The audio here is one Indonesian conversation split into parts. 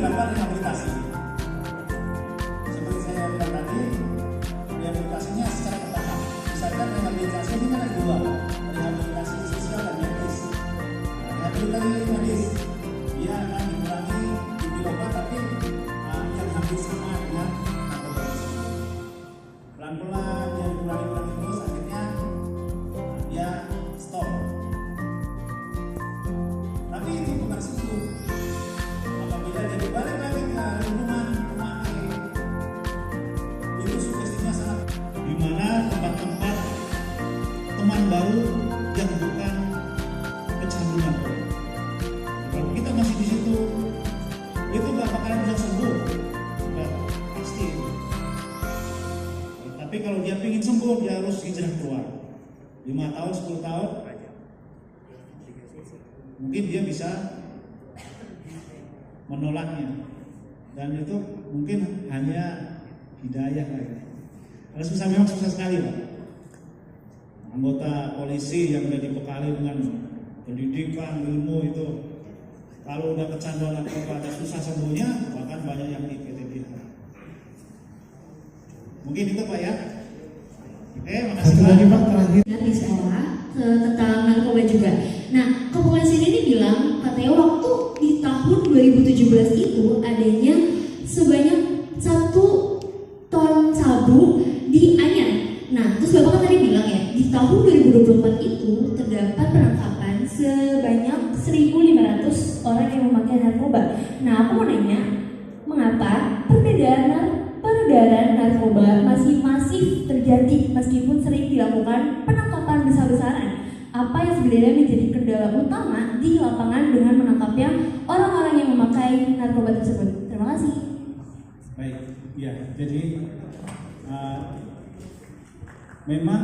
dilakukan rehabilitasi. Seperti saya bilang tadi, rehabilitasinya secara bertahap. Misalkan rehabilitasi ini kan ada dua, rehabilitasi sosial dan medis. Rehabilitasi medis, dia akan dikurangi diberi obat, tapi yang hampir sama dengan narkoba. Pelan-pelan dia dikurangi terus, akhirnya dia stop. Tapi itu bukan sembuh. Apabila dia balik lagi ke lingkungan pemakai, itu sugestinya sangat. Di mana tempat-tempat teman baru yang bukan kecanduan. Kalau kita masih di situ, itu nggak bakalan bisa sembuh, nggak pasti. Tapi kalau dia ingin sembuh, dia harus hijrah keluar. 5 tahun, 10 tahun, mungkin dia bisa menolaknya, dan itu mungkin hanya hidayah lagi. Kalau susah, memang susah sekali Pak. Anggota polisi yang sudah dibekali dengan pendidikan, ilmu itu, kalau udah kecanduan narkoba ada susah sembuhnya, bahkan banyak yang di mungkin itu Pak ya. Oke, makasih Pak. Terakhir di sekolah tentang narkoba juga. Nah, kepolisian ini bilang katanya waktu di tahun 2017 itu adanya sebanyak 1 ton sabu di Anyar. Nah, terus Bapak kan tadi bilang ya, di tahun 2024 itu terdapat penangkapan sebanyak 1.500 orang yang memakai narkoba. Nah, aku mau nanya, mengapa peredaran narkoba masih masif terjadi meskipun sering dilakukan penangkapan besar-besaran? Apa yang sebenarnya menjadi kendala utama di lapangan dengan menangkapnya orang-orang yang memakai narkoba tersebut? Terima kasih. Baik, ya, jadi memang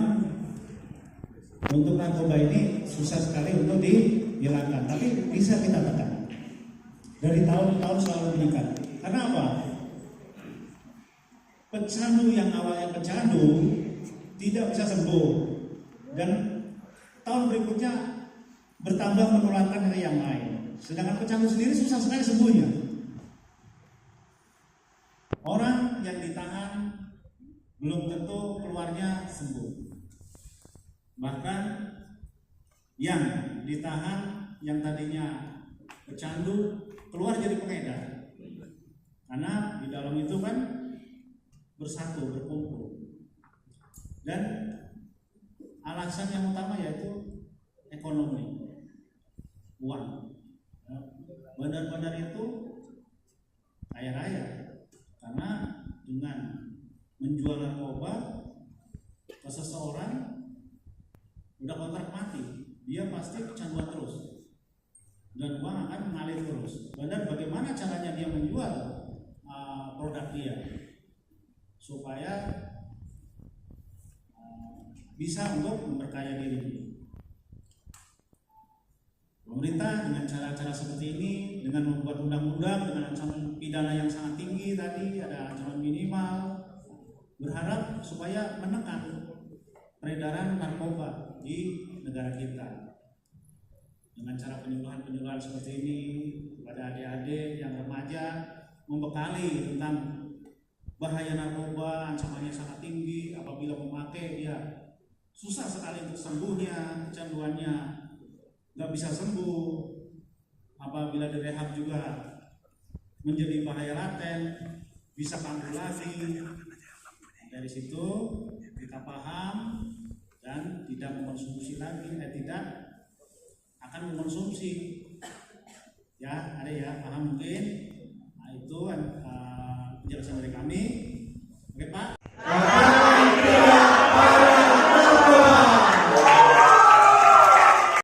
untuk narkoba ini susah sekali untuk dihilangkan, tapi bisa kita tekan. Dari tahun ke tahun selalu meningkat. Karena apa? Pecandu yang awalnya pecandu tidak bisa sembuh, dan tahun berikutnya bertambah menularkan ke yang lain. Sedangkan pecandu sendiri susah sekali sembuhnya. Orang yang ditahan belum tentu keluarnya sembuh. Bahkan yang ditahan yang tadinya pecandu keluar jadi pengedar. Karena di dalam itu kan bersatu, berkumpul. Dan alasan yang utama yaitu ekonomi, uang. Bandar-bandar itu kaya raya karena dengan menjual narkoba ke seseorang udah kontrak mati, dia pasti kecanduan terus dan uang akan mengalir terus. Bandar bagaimana caranya dia menjual produk dia supaya bisa untuk memperkaya diri. Pemerintah dengan cara-cara seperti ini, dengan membuat undang-undang dengan ancaman pidana yang sangat tinggi tadi, ada ancaman minimal, berharap supaya menekan peredaran narkoba di negara kita. Dengan cara penyuluhan seperti ini kepada adik-adik yang remaja, membekali tentang bahaya narkoba, ancamannya sangat tinggi, apabila memakai dia susah sekali untuk sembuhnya, kecanduannya nggak bisa sembuh, apabila direhab juga menjadi bahaya laten, bisa kambuh lagi. Dari situ kita paham dan tidak mengkonsumsi lagi, tidak akan mengkonsumsi. Ya, ada ya, paham mungkin? Nah, itu penjelasan dari kami. Oke Pak.